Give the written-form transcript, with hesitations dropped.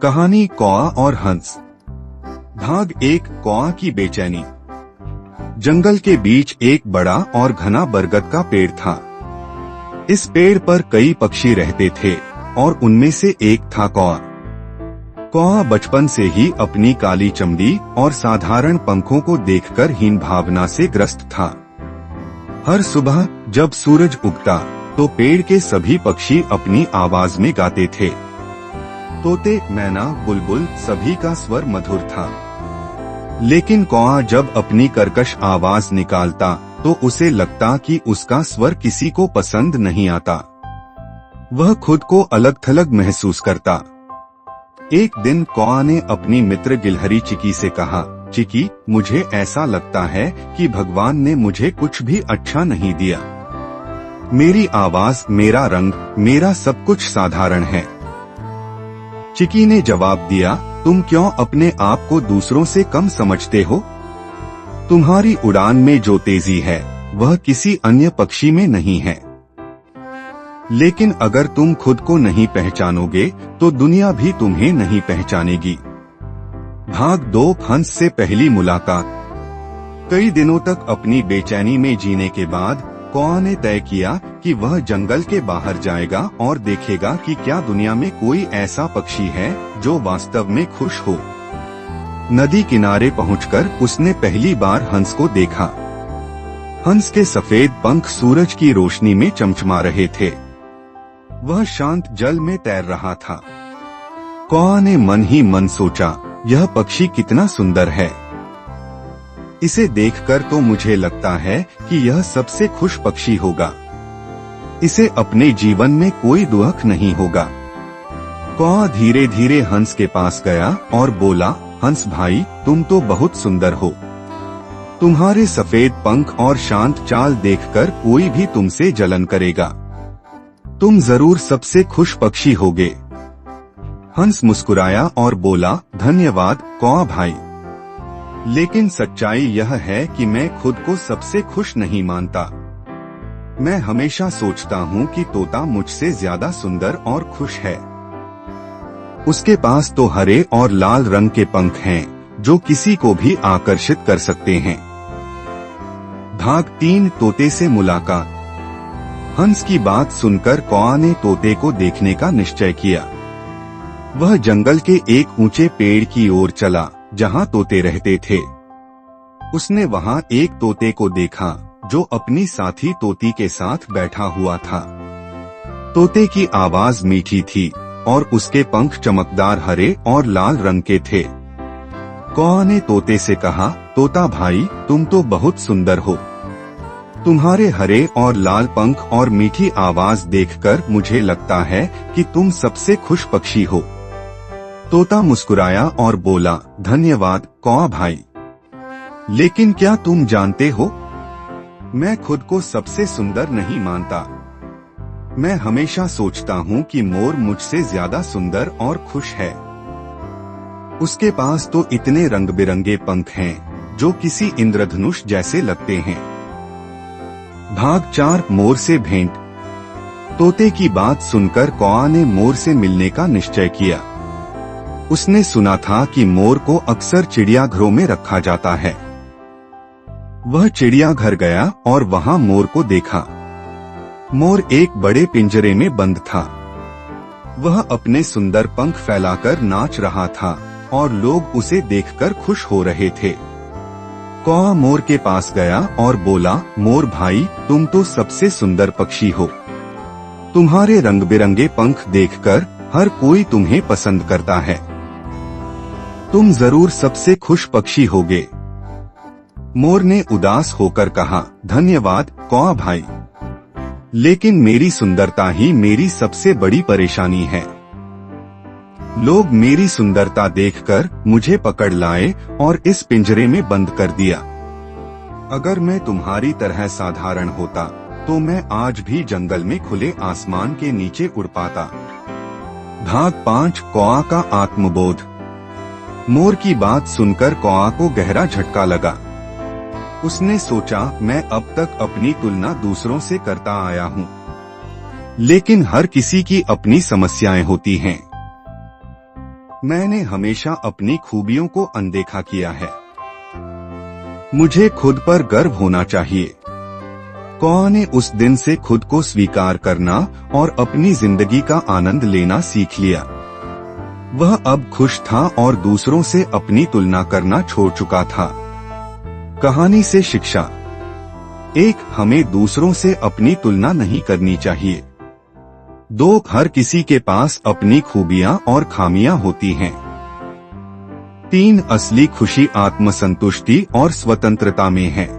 कहानी कौआ और हंस। भाग 1। कौआ की बेचैनी। जंगल के बीच एक बड़ा और घना बरगद का पेड़ था। इस पेड़ पर कई पक्षी रहते थे और उनमें से एक था कौआ। कौआ बचपन से ही अपनी काली चमड़ी और साधारण पंखों को देखकर हीन भावना से ग्रस्त था। हर सुबह जब सूरज उगता तो पेड़ के सभी पक्षी अपनी आवाज में गाते थे। तोते, मैना, बुलबुल सभी का स्वर मधुर था, लेकिन कौआ जब अपनी कर्कश आवाज निकालता तो उसे लगता कि उसका स्वर किसी को पसंद नहीं आता। वह खुद को अलग थलग महसूस करता। एक दिन कौआ ने अपनी मित्र गिलहरी चिकी से कहा, चिकी, मुझे ऐसा लगता है कि भगवान ने मुझे कुछ भी अच्छा नहीं दिया। मेरी आवाज, मेरा रंग, मेरा सब कुछ साधारण है। चिकी ने जवाब दिया, तुम क्यों अपने आप को दूसरों से कम समझते हो? तुम्हारी उड़ान में जो तेजी है वह किसी अन्य पक्षी में नहीं है। लेकिन अगर तुम खुद को नहीं पहचानोगे तो दुनिया भी तुम्हें नहीं पहचानेगी। भाग 2। हंस से पहली मुलाकात। कई दिनों तक अपनी बेचैनी में जीने के बाद कौआ ने तय किया कि वह जंगल के बाहर जाएगा और देखेगा कि क्या दुनिया में कोई ऐसा पक्षी है जो वास्तव में खुश हो। नदी किनारे पहुंचकर उसने पहली बार हंस को देखा। हंस के सफेद पंख सूरज की रोशनी में चमचमा रहे थे। वह शांत जल में तैर रहा था। कौआ ने मन ही मन सोचा, यह पक्षी कितना सुंदर है। इसे देखकर तो मुझे लगता है कि यह सबसे खुश पक्षी होगा। इसे अपने जीवन में कोई दुख नहीं होगा। कौआ धीरे धीरे हंस के पास गया और बोला, हंस भाई, तुम तो बहुत सुंदर हो। तुम्हारे सफेद पंख और शांत चाल देखकर कोई भी तुमसे जलन करेगा। तुम जरूर सबसे खुश पक्षी होगे। हंस मुस्कुराया और बोला, धन्यवाद कौआ भाई, लेकिन सच्चाई यह है कि मैं खुद को सबसे खुश नहीं मानता। मैं हमेशा सोचता हूँ कि तोता मुझसे ज्यादा सुंदर और खुश है। उसके पास तो हरे और लाल रंग के पंख हैं जो किसी को भी आकर्षित कर सकते हैं। भाग 3। तोते से मुलाकात। हंस की बात सुनकर कौआ ने तोते को देखने का निश्चय किया। वह जंगल के एक ऊंचे पेड़ की ओर चला जहां तोते रहते थे। उसने वहां एक तोते को देखा जो अपनी साथी तोती के साथ बैठा हुआ था। तोते की आवाज मीठी थी और उसके पंख चमकदार हरे और लाल रंग के थे। कौआ ने तोते से कहा, तोता भाई, तुम तो बहुत सुंदर हो। तुम्हारे हरे और लाल पंख और मीठी आवाज देखकर मुझे लगता है कि तुम सबसे खुश पक्षी हो। तोता मुस्कुराया और बोला, धन्यवाद कौआ भाई, लेकिन क्या तुम जानते हो, मैं खुद को सबसे सुंदर नहीं मानता। मैं हमेशा सोचता हूँ कि मोर मुझसे ज्यादा सुंदर और खुश है। उसके पास तो इतने रंग बिरंगे पंख हैं जो किसी इंद्रधनुष जैसे लगते हैं। भाग 4। मोर से भेंट। तोते की बात सुनकर कौआ ने मोर से मिलने का निश्चय किया। उसने सुना था कि मोर को अक्सर चिड़ियाघरों में रखा जाता है। वह चिड़ियाघर गया और वहां मोर को देखा। मोर एक बड़े पिंजरे में बंद था। वह अपने सुंदर पंख फैलाकर नाच रहा था और लोग उसे देखकर खुश हो रहे थे। कौआ मोर के पास गया और बोला, मोर भाई, तुम तो सबसे सुंदर पक्षी हो। तुम्हारे रंग बिरंगे पंख देखकर हर कोई तुम्हें पसंद करता है। तुम जरूर सबसे खुश पक्षी होगे। मोर ने उदास होकर कहा, धन्यवाद कौआ भाई, लेकिन मेरी सुंदरता ही मेरी सबसे बड़ी परेशानी है। लोग मेरी सुंदरता देखकर मुझे पकड़ लाए और इस पिंजरे में बंद कर दिया। अगर मैं तुम्हारी तरह साधारण होता तो मैं आज भी जंगल में खुले आसमान के नीचे उड़ पाता। भाग 5। कौआ का आत्मबोध। मोर की बात सुनकर कौआ को गहरा झटका लगा। उसने सोचा, मैं अब तक अपनी तुलना दूसरों से करता आया हूँ, लेकिन हर किसी की अपनी समस्याएं होती हैं। मैंने हमेशा अपनी खूबियों को अनदेखा किया है। मुझे खुद पर गर्व होना चाहिए। कौआ ने उस दिन से खुद को स्वीकार करना और अपनी जिंदगी का आनंद लेना सीख लिया। वह अब खुश था और दूसरों से अपनी तुलना करना छोड़ चुका था। कहानी से शिक्षा: 1. हमें दूसरों से अपनी तुलना नहीं करनी चाहिए। 2. हर किसी के पास अपनी खूबियां और खामियां होती हैं। 3. असली खुशी आत्मसंतुष्टि और स्वतंत्रता में है।